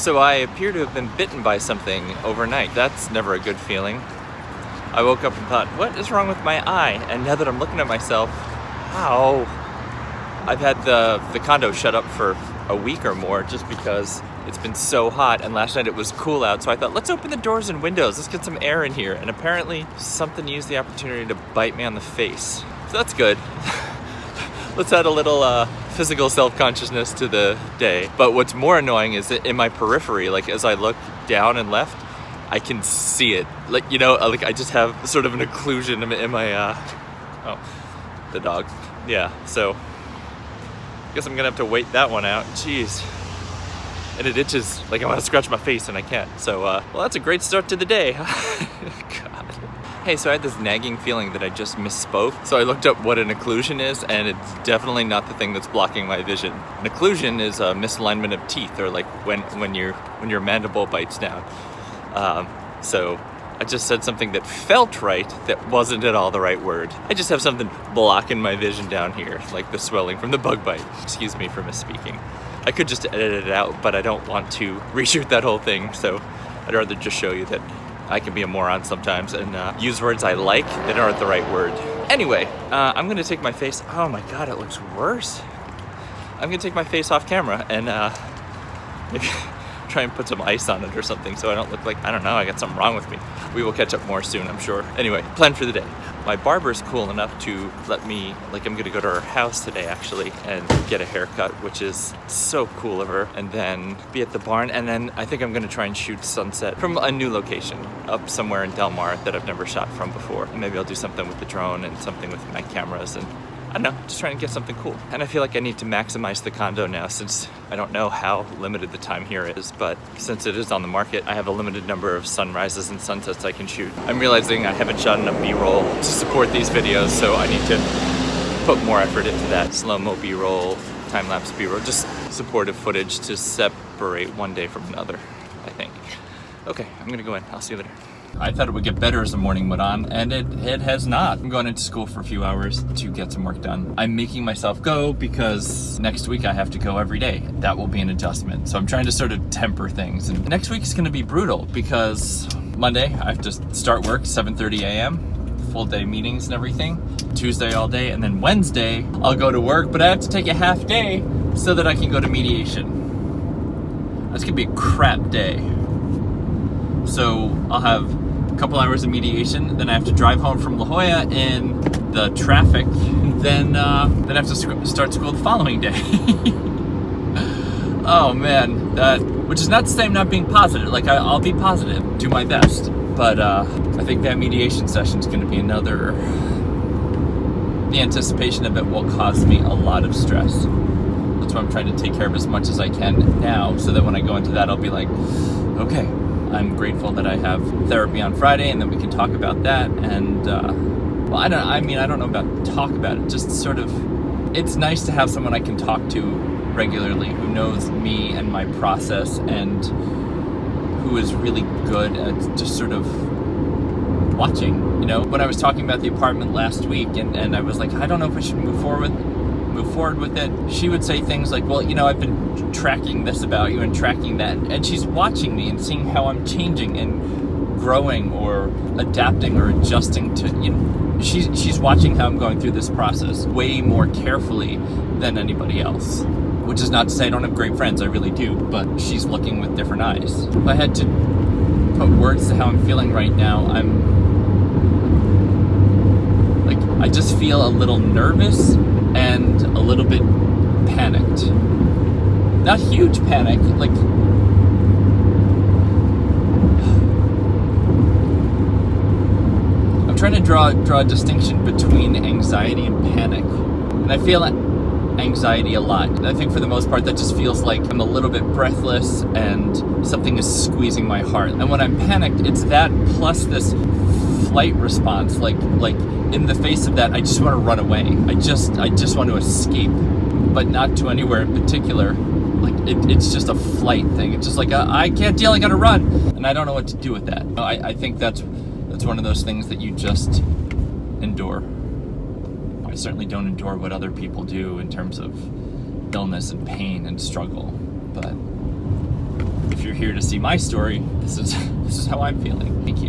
So I appear to have been bitten by something overnight. That's never a good feeling. I woke up and thought, what is wrong with my eye? And now that I'm looking at myself, ow. I've had the condo shut up for a week or more just because it's been so hot, and last night it was cool out, so I thought, let's open the doors and windows, let's get some air in here. And apparently something used the opportunity to bite me on the face. So that's good. Let's add a little physical self-consciousness to the day. But what's more annoying is that in my periphery, like as I look down and left, I can see it. Like, you know, like I just have sort of an occlusion in my, oh, the dog. Yeah, so I guess I'm gonna have to wait that one out. Jeez. And it itches, like I want to scratch my face and I can't. So, well, that's a great start to the day. God. Hey, so I had this nagging feeling that I just misspoke. So I looked up what an occlusion is, and it's definitely not the thing that's blocking my vision. An occlusion is a misalignment of teeth, or like when your mandible bites down. So I just said something that felt right that wasn't at all the right word. I just have something blocking my vision down here, like the swelling from the bug bite. Excuse me for misspeaking. I could just edit it out, but I don't want to reshoot that whole thing, so I'd rather just show you that I can be a moron sometimes and use words I like that aren't the right word. Anyway, I'm gonna take my face, oh my God, it looks worse. I'm gonna take my face off camera and maybe try and put some ice on it or something so I don't look like, I don't know, I got something wrong with me. We will catch up more soon, I'm sure. Anyway, plan for the day. My barber's cool enough to let me, like I'm gonna go to her house today actually and get a haircut, which is so cool of her, and then be at the barn, and then I think I'm gonna try and shoot sunset from a new location up somewhere in Del Mar that I've never shot from before. And maybe I'll do something with the drone and something with my cameras, and I don't know, just trying to get something cool. And I feel like I need to maximize the condo now, since I don't know how limited the time here is, but since it is on the market, I have a limited number of sunrises and sunsets I can shoot. I'm realizing I haven't shot enough B-roll to support these videos, so I need to put more effort into that. Slow-mo B-roll, time-lapse B-roll, just supportive footage to separate one day from another, I think. Okay, I'm gonna go in, I'll see you later. I thought it would get better as the morning went on, and it has not. I'm going into school for a few hours to get some work done. I'm making myself go because next week I have to go every day. That will be an adjustment. So I'm trying to sort of temper things. And next week is gonna be brutal because Monday I have to start work 7:30 a.m., full day meetings and everything. Tuesday all day, and then Wednesday I'll go to work, but I have to take a half day so that I can go to mediation. That's gonna be a crap day. So I'll have a couple hours of mediation, then I have to drive home from La Jolla in the traffic, then I have to start school the following day. Oh man, which is not to say I'm not being positive. Like I'll be positive, do my best, but I think that mediation session is going to be another. The anticipation of it will cause me a lot of stress. That's why I'm trying to take care of as much as I can now, so that when I go into that, I'll be like, okay. I'm grateful that I have therapy on Friday, and then we can talk about that. And well, I don't know about talk about it, just sort of, it's nice to have someone I can talk to regularly who knows me and my process, and who is really good at just sort of watching. You know, when I was talking about the apartment last week, and I was like, I don't know if I should move forward with it, she would say things like, well, you know, I've been tracking this about you and tracking that, and she's watching me and seeing how I'm changing and growing or adapting or adjusting to, you know, she's watching how I'm going through this process way more carefully than anybody else. Which is not to say I don't have great friends, I really do, but she's looking with different eyes. If I had to put words to how I'm feeling right now, I just feel a little nervous and a little bit panicked. Not huge panic, like I'm trying to draw a distinction between anxiety and panic. And I feel anxiety a lot. I think for the most part that just feels like I'm a little bit breathless and something is squeezing my heart. And when I'm panicked, it's that plus this flight response, like in the face of that, I just want to run away. I just want to escape, but not to anywhere in particular. Like it's just a flight thing. It's just like I can't deal. I gotta run, and I don't know what to do with that. I think that's one of those things that you just endure. I certainly don't endure what other people do in terms of illness and pain and struggle. But if you're here to see my story, this is how I'm feeling. Thank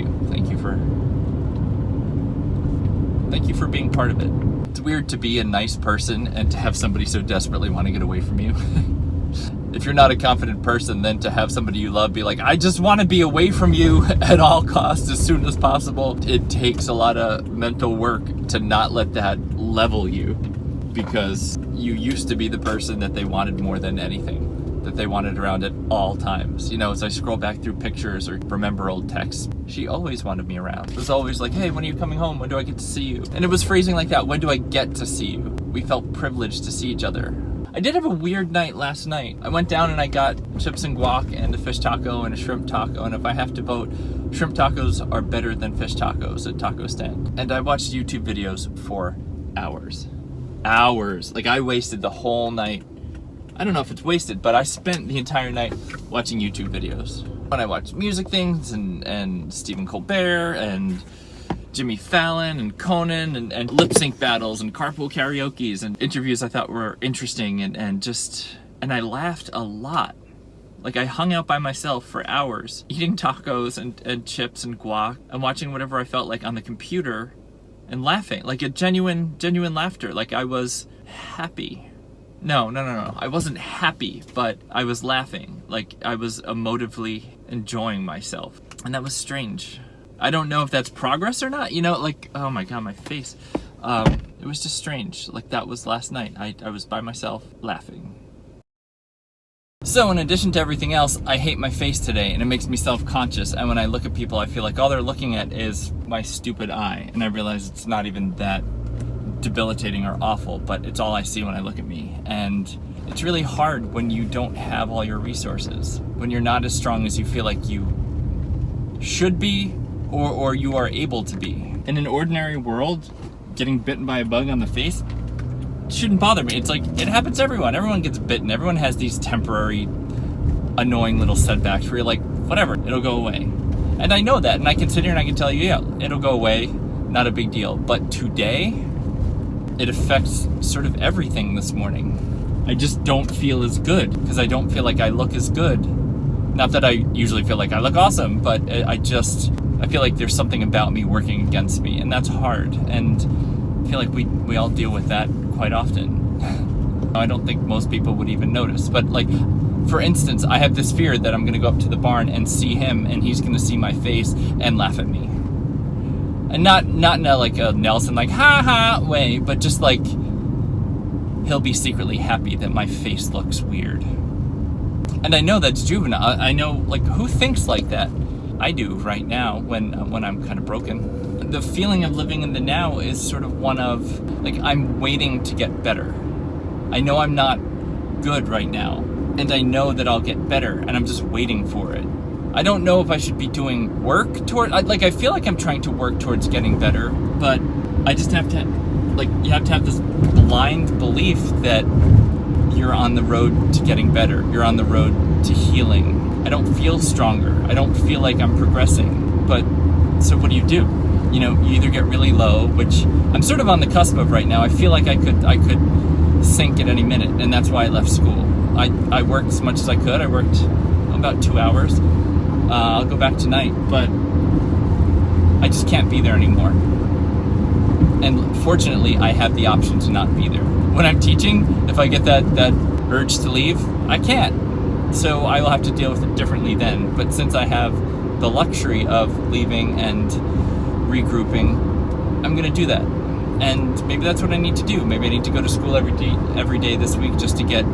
you for being part of it. It's weird to be a nice person and to have somebody so desperately want to get away from you. If you're not a confident person, then to have somebody you love be like, I just want to be away from you at all costs as soon as possible. It takes a lot of mental work to not let that level you, because you used to be the person that they wanted more than anything, that they wanted around at all times. You know, as I scroll back through pictures or remember old texts, she always wanted me around. It was always like, hey, when are you coming home? When do I get to see you? And it was phrasing like that, when do I get to see you? We felt privileged to see each other. I did have a weird night last night. I went down and I got chips and guac and a fish taco and a shrimp taco, and if I have to vote, shrimp tacos are better than fish tacos at Taco Stand. And I watched YouTube videos for hours. Like, I wasted the whole night. I don't know if it's wasted, but I spent the entire night watching YouTube videos. When I watched music things and Stephen Colbert and Jimmy Fallon and Conan and lip sync battles and carpool karaoke's and interviews I thought were interesting and I laughed a lot. Like, I hung out by myself for hours eating tacos and chips and guac and watching whatever I felt like on the computer and laughing, like a genuine laughter. Like, I was happy. No. I wasn't happy, but I was laughing. Like, I was emotively enjoying myself. And that was strange. I don't know if that's progress or not, you know, like, oh my God, my face. It was just strange. Like, that was last night. I was by myself laughing. So in addition to everything else, I hate my face today, and it makes me self-conscious. And when I look at people, I feel like all they're looking at is my stupid eye. And I realize it's not even that debilitating or awful, but it's all I see when I look at me. And it's really hard when you don't have all your resources, when you're not as strong as you feel like you should be or you are able to be. In an ordinary world, getting bitten by a bug on the face shouldn't bother me. It's like, it happens to everyone. Everyone gets bitten. Everyone has these temporary, annoying little setbacks where you're like, whatever, it'll go away. And I know that, and I can sit here and I can tell you, yeah, it'll go away, not a big deal. But today, it affects sort of everything this morning. I just don't feel as good because I don't feel like I look as good. Not that I usually feel like I look awesome, but I feel like there's something about me working against me, and that's hard. And I feel like we all deal with that quite often. I don't think most people would even notice, but like, for instance, I have this fear that I'm gonna go up to the barn and see him, and he's gonna see my face and laugh at me. And not in a like a Nelson like ha ha way, but just like he'll be secretly happy that my face looks weird. And I know that's juvenile. I know, like, who thinks like that? I do right now when I'm kind of broken. The feeling of living in the now is sort of one of, like, I'm waiting to get better. I know I'm not good right now, and I know that I'll get better, and I'm just waiting for it. I don't know if I should be doing work toward, I feel like I'm trying to work towards getting better, but I just have to, like, you have to have this blind belief that you're on the road to getting better. You're on the road to healing. I don't feel stronger. I don't feel like I'm progressing. But so what do? You know, you either get really low, which I'm sort of on the cusp of right now. I feel like I could sink at any minute, and that's why I left school. I worked as much as I could. I worked about 2 hours. I'll go back tonight, but I just can't be there anymore. And fortunately, I have the option to not be there. When I'm teaching, if I get that urge to leave, I can't. So I will have to deal with it differently then. But since I have the luxury of leaving and regrouping, I'm going to do that. And maybe that's what I need to do. Maybe I need to go to school every day this week just to get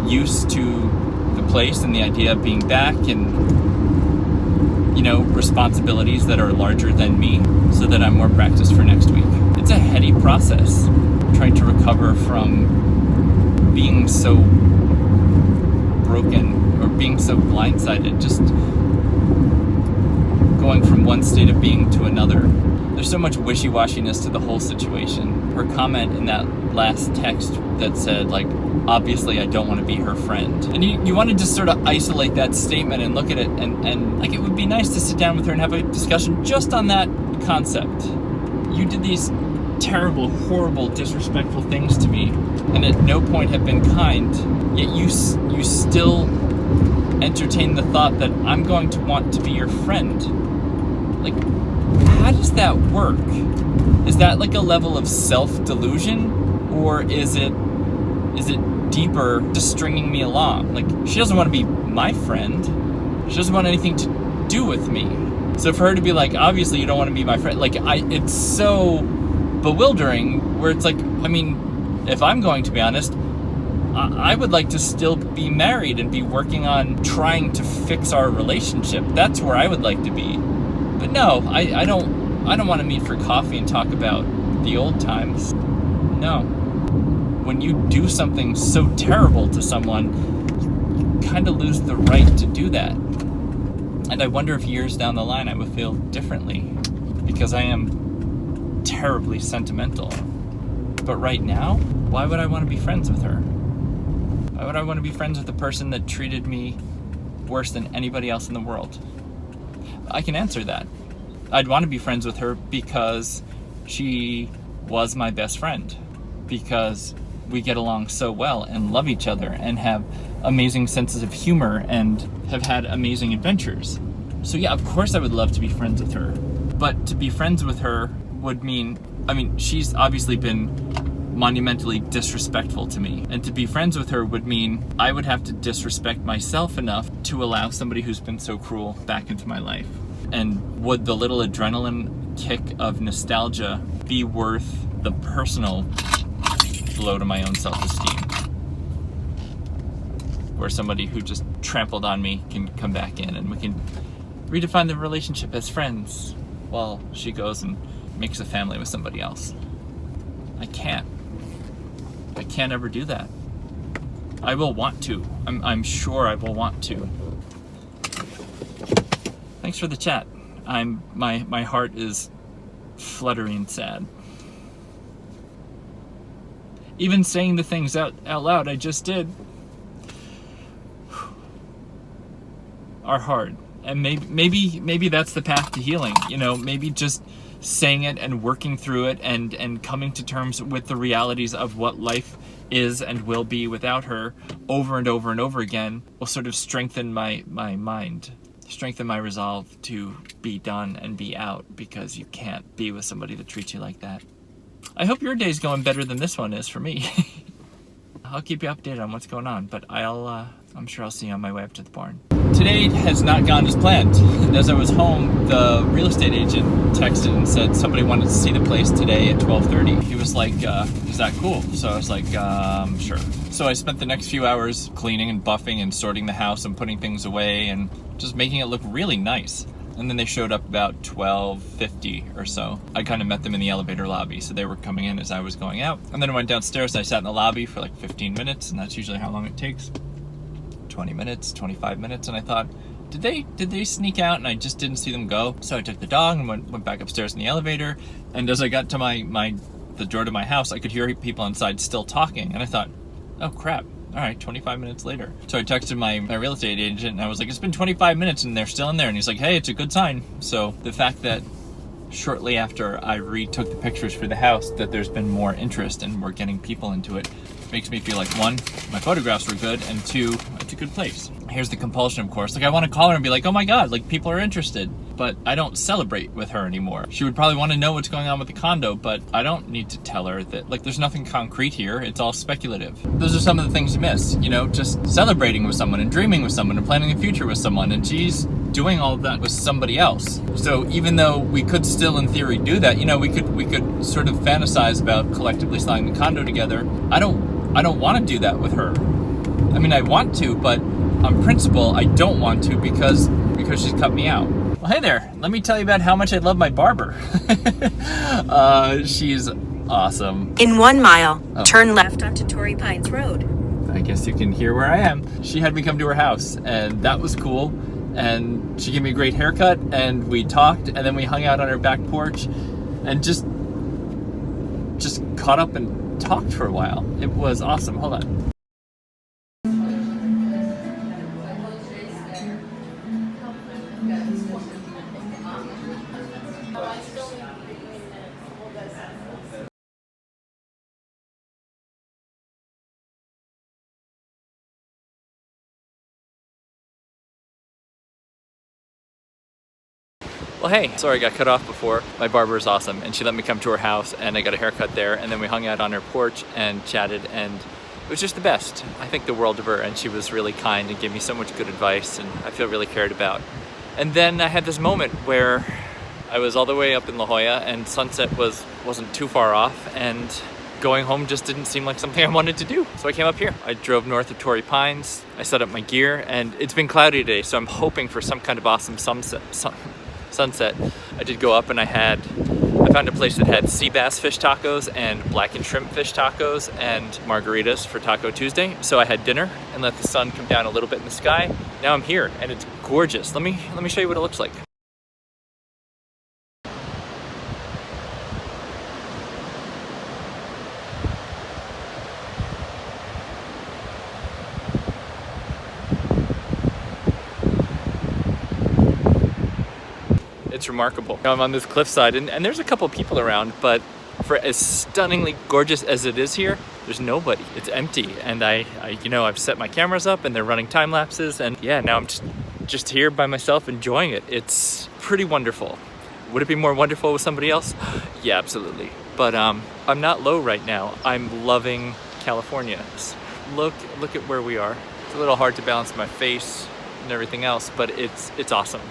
used to the place and the idea of being back and, you know, responsibilities that are larger than me so that I'm more practiced for next week. It's a heady process, trying to recover from being so broken or being so blindsided, just going from one state of being to another. There's so much wishy-washiness to the whole situation. Her comment in that last text that said, like, obviously I don't want to be her friend. And you want to just sort of isolate that statement and look at it and like, it would be nice to sit down with her and have a discussion just on that concept. You did these terrible, horrible, disrespectful things to me, and at no point have been kind, yet you still entertain the thought that I'm going to want to be your friend. Like, how does that work? Is that like a level of self-delusion, or is it deeper, just stringing me along? Like, she doesn't want to be my friend. She doesn't want anything to do with me. So for her to be like, obviously you don't want to be my friend, like, it's so bewildering, where it's like, I mean, if I'm going to be honest, I would like to still be married and be working on trying to fix our relationship. That's where I would like to be. But no, I don't want to meet for coffee and talk about the old times. No. When you do something so terrible to someone, you kind of lose the right to do that. And I wonder if years down the line I would feel differently, because I am terribly sentimental. But right now, why would I want to be friends with her? Why would I want to be friends with the person that treated me worse than anybody else in the world? I can answer that. I'd want to be friends with her because she was my best friend, because we get along so well and love each other and have amazing senses of humor and have had amazing adventures. So yeah, of course I would love to be friends with her. But to be friends with her would mean, I mean, she's obviously been monumentally disrespectful to me. And to be friends with her would mean I would have to disrespect myself enough to allow somebody who's been so cruel back into my life. And would the little adrenaline kick of nostalgia be worth the personal blow to my own self-esteem, where somebody who just trampled on me can come back in and we can redefine the relationship as friends while she goes and makes a family with somebody else? I can't ever do that. I will want to. I'm sure I will want to. Thanks for the chat. My heart is fluttering sad. Even saying the things out loud I just did are hard. And maybe that's the path to healing. You know, maybe just saying it and working through it and coming to terms with the realities of what life is and will be without her over and over and over again will sort of strengthen my mind, strengthen my resolve to be done and be out, because you can't be with somebody that treats you like that. I hope your day's going better than this one is for me. I'll keep you updated on what's going on, but I'm sure I'll see you on my way up to the barn. Today has not gone as planned. As I was home, the real estate agent texted and said somebody wanted to see the place today at 12:30. He was like, is that cool? So I was like, sure. So I spent the next few hours cleaning and buffing and sorting the house and putting things away and just making it look really nice. And then they showed up about 12:50 or so. I kind of met them in the elevator lobby, so they were coming in as I was going out. And then I went downstairs and I sat in the lobby for like 15 minutes, and that's usually how long it takes. 20 minutes, 25 minutes, and I thought, did they sneak out and I just didn't see them go? So I took the dog and went back upstairs in the elevator, and as I got to the door to my house, I could hear people inside still talking, and I thought, oh crap. All right, 25 minutes later. So I texted my real estate agent and I was like, it's been 25 minutes and they're still in there. And he's like, hey, it's a good sign. So the fact that shortly after I retook the pictures for the house that there's been more interest and we're getting people into it makes me feel like, one, my photographs were good, and two, it's a good place. Here's the compulsion, of course. Like, I want to call her and be like, oh my God, like, people are interested. But I don't celebrate with her anymore. She would probably want to know what's going on with the condo, but I don't need to tell her that, like, there's nothing concrete here. It's all speculative. Those are some of the things you miss, you know, just celebrating with someone and dreaming with someone and planning the future with someone. And she's doing all of that with somebody else. So even though we could still in theory do that, you know, we could sort of fantasize about collectively selling the condo together. I don't want to do that with her. I mean, I want to, but on principle, I don't want to because she's cut me out. Well, hey there. Let me tell you about how much I love my barber. She's awesome. In 1 mile, turn left onto Torrey Pines Road. I guess you can hear where I am. She had me come to her house, and that was cool. And she gave me a great haircut, and we talked, and then we hung out on her back porch and just caught up and talked for a while. It was awesome. Hold on. Well, hey, sorry I got cut off before. My barber is awesome, and she let me come to her house, and I got a haircut there, and then we hung out on her porch and chatted, and it was just the best. I think the world of her, and she was really kind and gave me so much good advice, and I feel really cared about. And then I had this moment where I was all the way up in La Jolla, and sunset wasn't too far off, and going home just didn't seem like something I wanted to do. So I came up here. I drove north of Torrey Pines, I set up my gear, and it's been cloudy today, so I'm hoping for some kind of awesome sunset. I did go up and I found a place that had sea bass fish tacos and blackened shrimp fish tacos and margaritas for Taco Tuesday. So I had dinner and let the sun come down a little bit in the sky. Now I'm here and it's gorgeous. Let me show you what it looks like. It's remarkable. I'm on this cliffside and there's a couple people around, but for as stunningly gorgeous as it is here, there's nobody. It's empty, and I've set my cameras up and they're running time lapses, and yeah, now I'm just here by myself enjoying it. It's pretty wonderful. Would it be more wonderful with somebody else? Yeah, absolutely. But I'm not low right now. I'm loving California. Look at where we are. It's a little hard to balance my face and everything else, but it's awesome.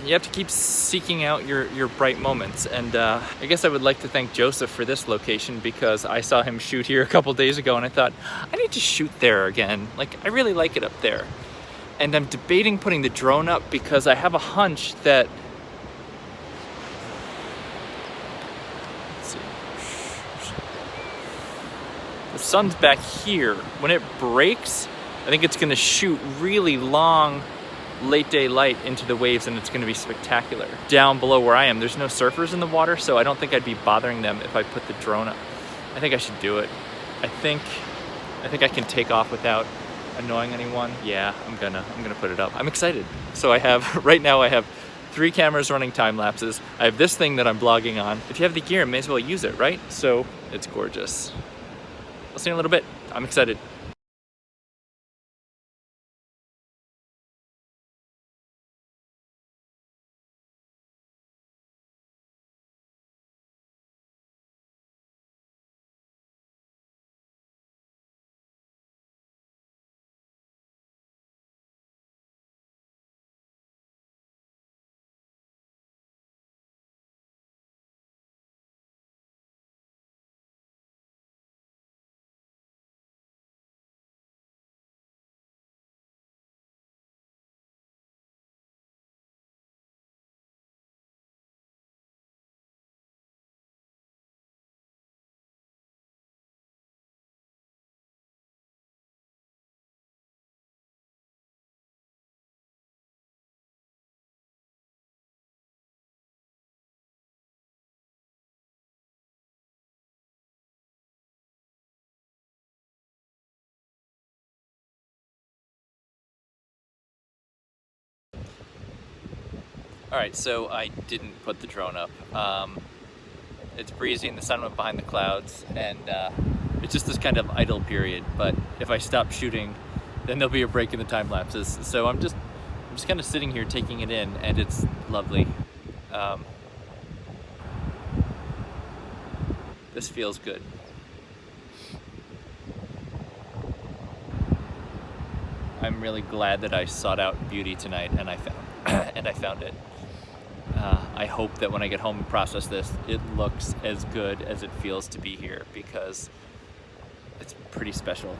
You have to keep seeking out your bright moments, and I guess I would like to thank Joseph for this location, because I saw him shoot here a couple days ago and I thought, I need to shoot there again. Like, I really like it up there. And I'm debating putting the drone up because I have a hunch that, let's see, the sun's back here. When it breaks, I think it's gonna shoot really long late day light into the waves, and it's going to be spectacular. Down below where I am, there's no surfers in the water, so I don't think I'd be bothering them if I put the drone up. I think I should do it. I think I can take off without annoying anyone. Yeah, I'm gonna put it up. I'm excited. So right now I have 3 cameras running time lapses. I have this thing that I'm blogging on. If you have the gear, may as well use it, right? So it's gorgeous. I'll see you in a little bit. I'm excited. All right, so I didn't put the drone up. It's breezy and the sun went behind the clouds, and it's just this kind of idle period. But if I stop shooting, then there'll be a break in the time lapses. So I'm just kind of sitting here taking it in, and it's lovely. This feels good. I'm really glad that I sought out beauty tonight, and I found it. I hope that when I get home and process this, it looks as good as it feels to be here, because it's pretty special.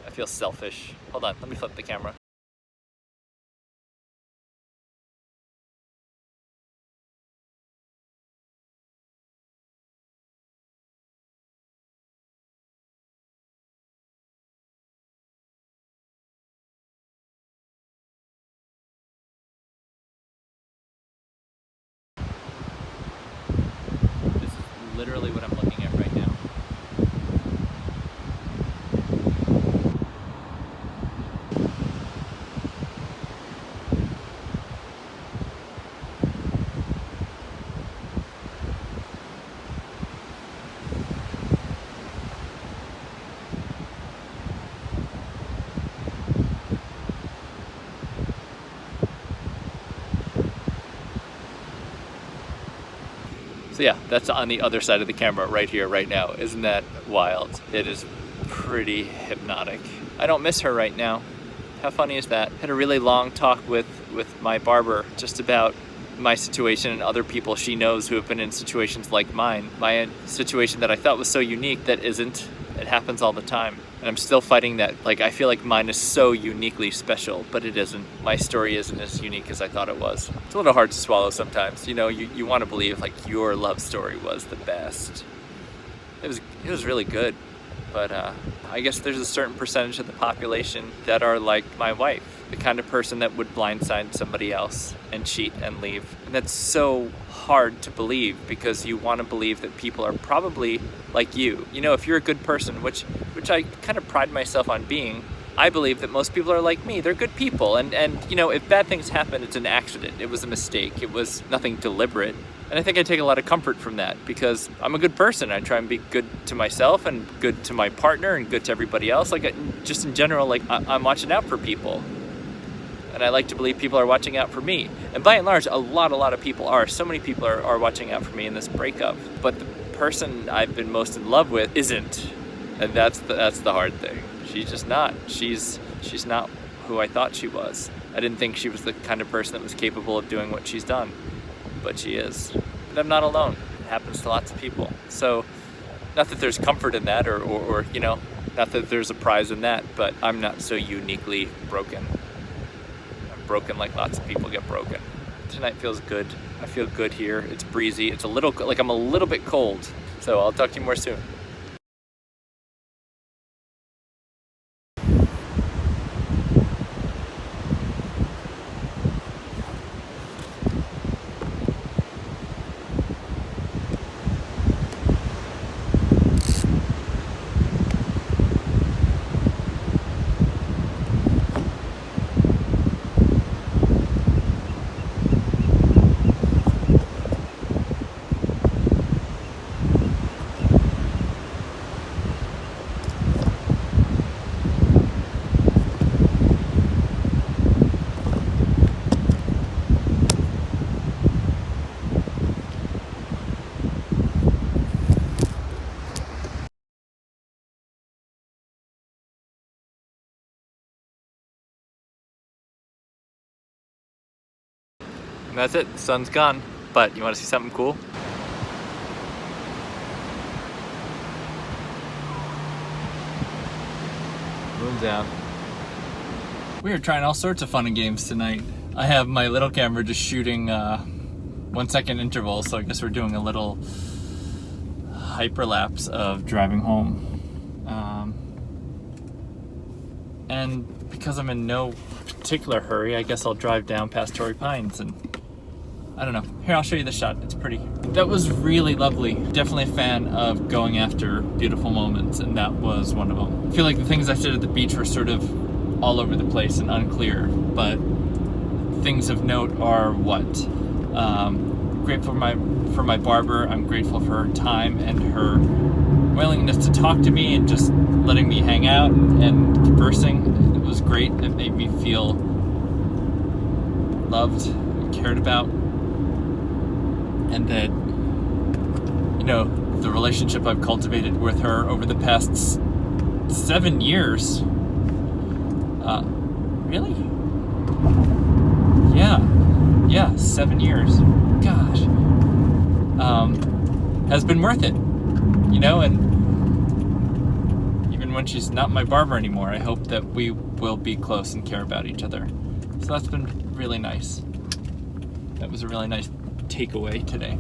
I feel selfish. Hold on, let me flip the camera. This is literally what I'm looking at right now. So yeah, that's on the other side of the camera right here, right now. Isn't that wild? It is pretty hypnotic. I don't miss her right now. How funny is that? Had a really long talk with my barber just about my situation and other people she knows who have been in situations like mine. My situation that I thought was so unique that isn't. It happens all the time. And I'm still fighting that. Like, I feel like mine is so uniquely special, but it isn't. My story isn't as unique as I thought it was. It's a little hard to swallow sometimes. You know, you want to believe like your love story was the best. It was really good. But I guess there's a certain percentage of the population that are like my wife, the kind of person that would blindside somebody else and cheat and leave. And that's so hard to believe because you want to believe that people are probably like you. You know, if you're a good person, which I kind of pride myself on being, I believe that most people are like me. They're good people. And you know, if bad things happen, it's an accident. It was a mistake. It was nothing deliberate. And I think I take a lot of comfort from that because I'm a good person. I try and be good to myself and good to my partner and good to everybody else. Like, just in general, like I'm watching out for people. And I like to believe people are watching out for me. And by and large, a lot of people are. So many people are watching out for me in this breakup. But the person I've been most in love with isn't. And that's the hard thing. She's just not. She's not who I thought she was. I didn't think she was the kind of person that was capable of doing what she's done. But she is. And I'm not alone. It happens to lots of people. So, not that there's comfort in that or you know, not that there's a prize in that, but I'm not so uniquely broken. I'm broken like lots of people get broken. Tonight feels good. I feel good here. It's breezy. It's a little, like I'm a little bit cold. So I'll talk to you more soon. And that's it, the sun's gone. But you wanna see something cool? Moon's out. We are trying all sorts of fun and games tonight. I have my little camera just shooting 1 second intervals, so I guess we're doing a little hyperlapse of driving home. And because I'm in no particular hurry, I guess I'll drive down past Torrey Pines and I don't know. Here, I'll show you the shot. It's pretty. That was really lovely. Definitely a fan of going after beautiful moments, and that was one of them. I feel like the things I said at the beach were sort of all over the place and unclear, but things of note are what? Grateful for my barber. I'm grateful for her time and her willingness to talk to me and just letting me hang out and conversing. It was great. It made me feel loved, cared about. And that, you know, the relationship I've cultivated with her over the past 7 years. Really? Yeah, 7 years. Gosh. Has been worth it, you know, and even when she's not my barber anymore, I hope that we will be close and care about each other. So that's been really nice. That was a really nice takeaway today.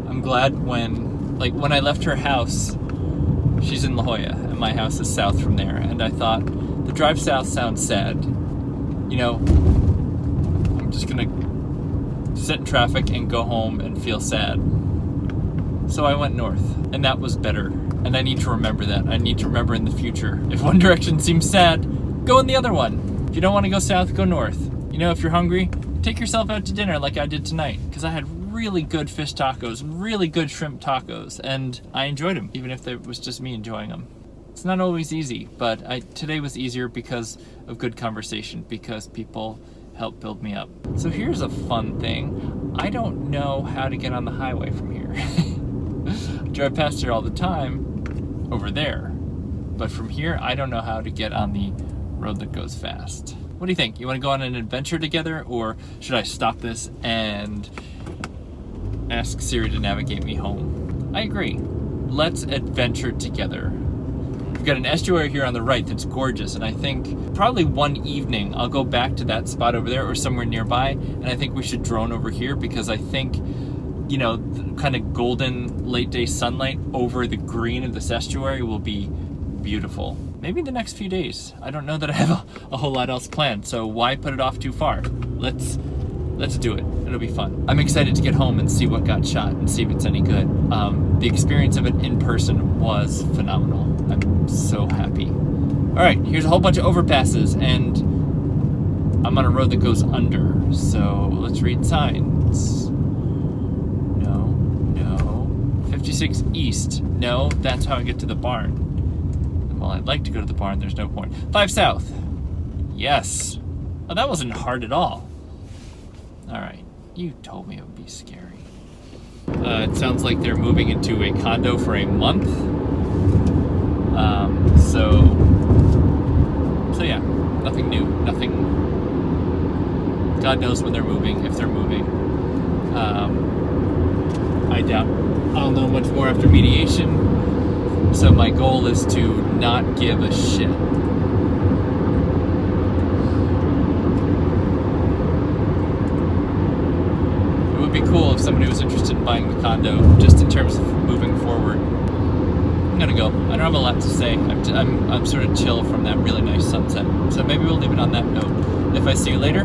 I'm glad when I left her house, she's in La Jolla and my house is south from there, and I thought the drive south sounds sad. You know, I'm just gonna sit in traffic and go home and feel sad. So I went north, and that was better. And I need to remember that. I need to remember in the future. If one direction seems sad, go in the other one. If you don't want to go south, go north. You know, if you're hungry, take yourself out to dinner like I did tonight, because I had really good fish tacos and really good shrimp tacos, and I enjoyed them, even if it was just me enjoying them. It's not always easy, but today was easier because of good conversation, because people helped build me up. So here's a fun thing. I don't know how to get on the highway from here. I drive past here all the time over there, but from here I don't know how to get on the road that goes fast. What do you think? You want to go on an adventure together, or should I stop this and ask Siri to navigate me home? I agree. Let's adventure together. We've got an estuary here on the right that's gorgeous, and I think probably one evening I'll go back to that spot over there or somewhere nearby, and I think we should drone over here, because I think, you know, the kind of golden late day sunlight over the green of this estuary will be beautiful. Maybe in the next few days. I don't know that I have a whole lot else planned, so why put it off too far? Let's do it. It'll be fun. I'm excited to get home and see what got shot and see if it's any good. The experience of it in person was phenomenal. I'm so happy. All right, here's a whole bunch of overpasses, and I'm on a road that goes under, so let's read signs. No. 56 east. No, that's how I get to the barn. Well, I'd like to go to the barn, there's no point. 5 south. Yes. Oh, that wasn't hard at all. All right, you told me it would be scary. It sounds like they're moving into a condo for a month. So yeah, nothing new, nothing. God knows when they're moving, if they're moving. I doubt I'll know much more after mediation. So my goal is to not give a shit. It would be cool if somebody was interested in buying the condo, just in terms of moving forward. I'm gonna go. I don't have a lot to say. I'm sort of chill from that really nice sunset. So maybe we'll leave it on that note. If I see you later,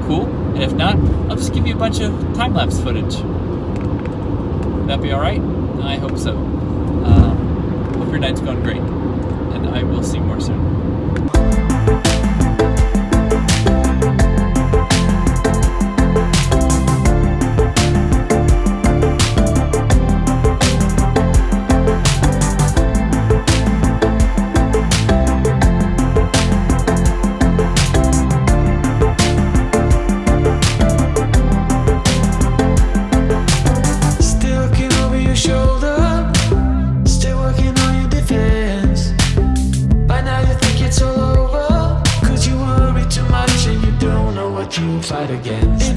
cool. And if not, I'll just give you a bunch of time-lapse footage. That be all right? I hope so. Hope your night's going great, and I will see you more soon. Fight against.